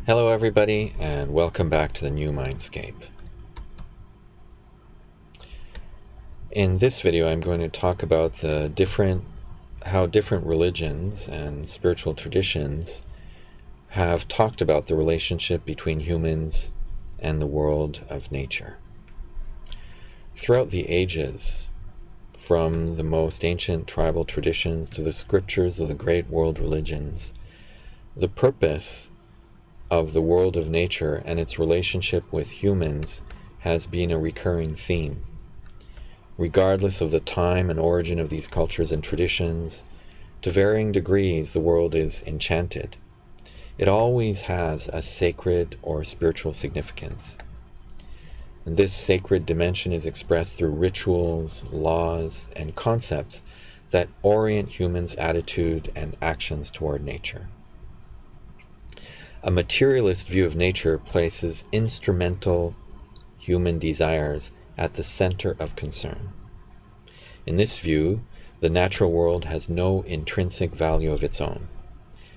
Hello everybody, and welcome back to the New Mindscape. In this video I'm going to talk about how different religions and spiritual traditions have talked about the relationship between humans and the world of nature. Throughout the ages, from the most ancient tribal traditions to the scriptures of the great world religions, the purpose of the world of nature and its relationship with humans has been a recurring theme. Regardless of the time and origin of these cultures and traditions, to varying degrees the world is enchanted. It always has a sacred or spiritual significance. And this sacred dimension is expressed through rituals, laws, and concepts that orient humans' attitude and actions toward nature. A materialist view of nature places instrumental human desires at the center of concern. In this view, the natural world has no intrinsic value of its own.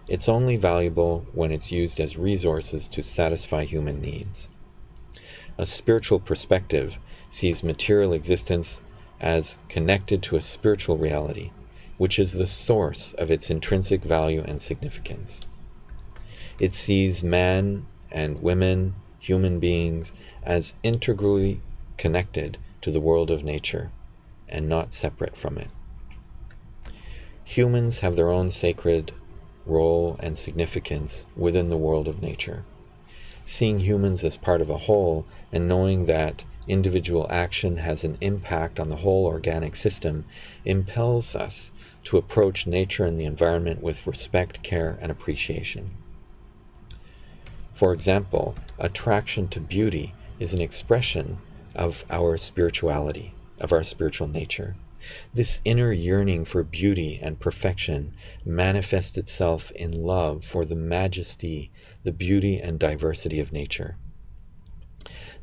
It's only valuable when it's used as resources to satisfy human needs. A spiritual perspective sees material existence as connected to a spiritual reality, which is the source of its intrinsic value and significance. It sees man and women, human beings, as integrally connected to the world of nature and not separate from it. Humans have their own sacred role and significance within the world of nature. Seeing humans as part of a whole and knowing that individual action has an impact on the whole organic system impels us to approach nature and the environment with respect, care, and appreciation. For example, attraction to beauty is an expression of our spirituality, of our spiritual nature. This inner yearning for beauty and perfection manifests itself in love for the majesty, the beauty, and diversity of nature.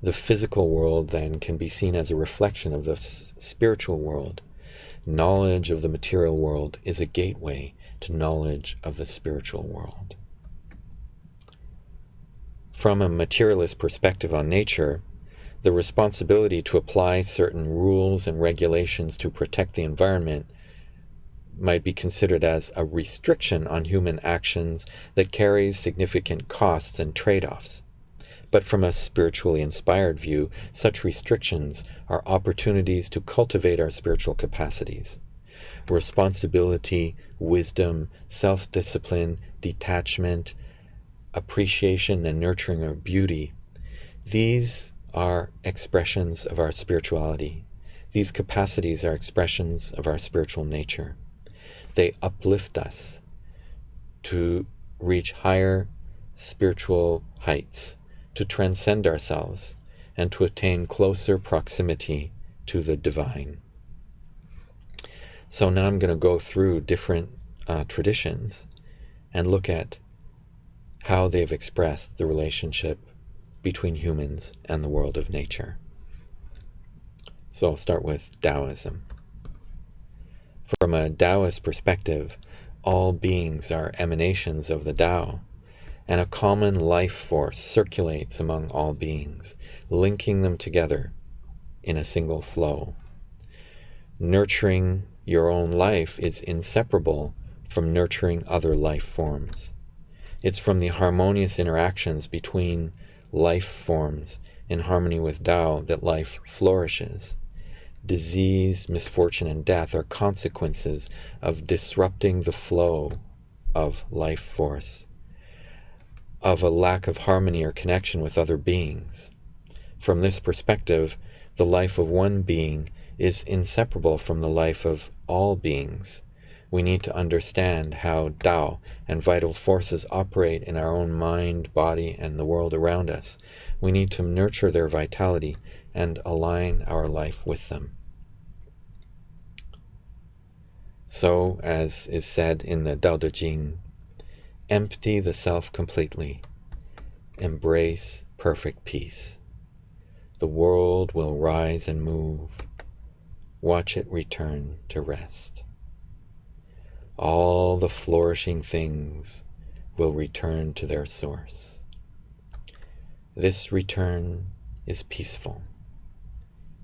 The physical world, then, can be seen as a reflection of the spiritual world. Knowledge of the material world is a gateway to knowledge of the spiritual world. From a materialist perspective on nature, the responsibility to apply certain rules and regulations to protect the environment might be considered as a restriction on human actions that carries significant costs and trade-offs. But from a spiritually inspired view, such restrictions are opportunities to cultivate our spiritual capacities. Responsibility, wisdom, self-discipline, detachment, appreciation and nurturing of beauty, these are expressions of our spirituality. These capacities are expressions of our spiritual nature. They uplift us to reach higher spiritual heights, to transcend ourselves, and to attain closer proximity to the divine. So now I'm going to go through different traditions and look at how they've expressed the relationship between humans and the world of nature. So I'll start with Daoism. From a Taoist perspective, all beings are emanations of the Tao, and a common life force circulates among all beings, linking them together in a single flow. Nurturing your own life is inseparable from nurturing other life forms. It's from the harmonious interactions between life forms in harmony with Tao that life flourishes. Disease, misfortune, and death are consequences of disrupting the flow of life force, of a lack of harmony or connection with other beings. From this perspective, the life of one being is inseparable from the life of all beings. We need to understand how Tao and vital forces operate in our own mind, body, and the world around us. We need to nurture their vitality and align our life with them. So, as is said in the Tao Te Ching, empty the self completely, embrace perfect peace. The world will rise and move. Watch it return to rest. All the flourishing things will return to their source. This return is peaceful.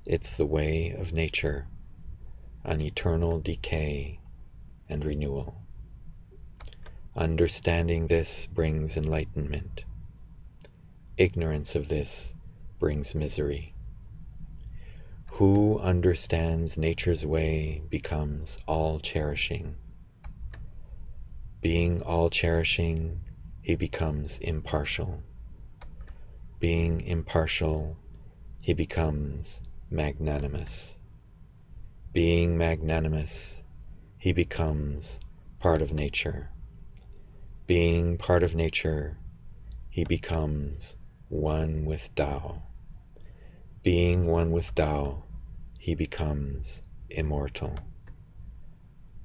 It's the way of nature, an eternal decay and renewal. Understanding this brings enlightenment. Ignorance of this brings misery. Who understands nature's way becomes all-cherishing. Being all-cherishing, he becomes impartial. Being impartial, he becomes magnanimous. Being magnanimous, he becomes part of nature. Being part of nature, he becomes one with Tao. Being one with Tao, he becomes immortal.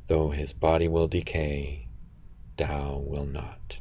Though his body will decay, Tao will not.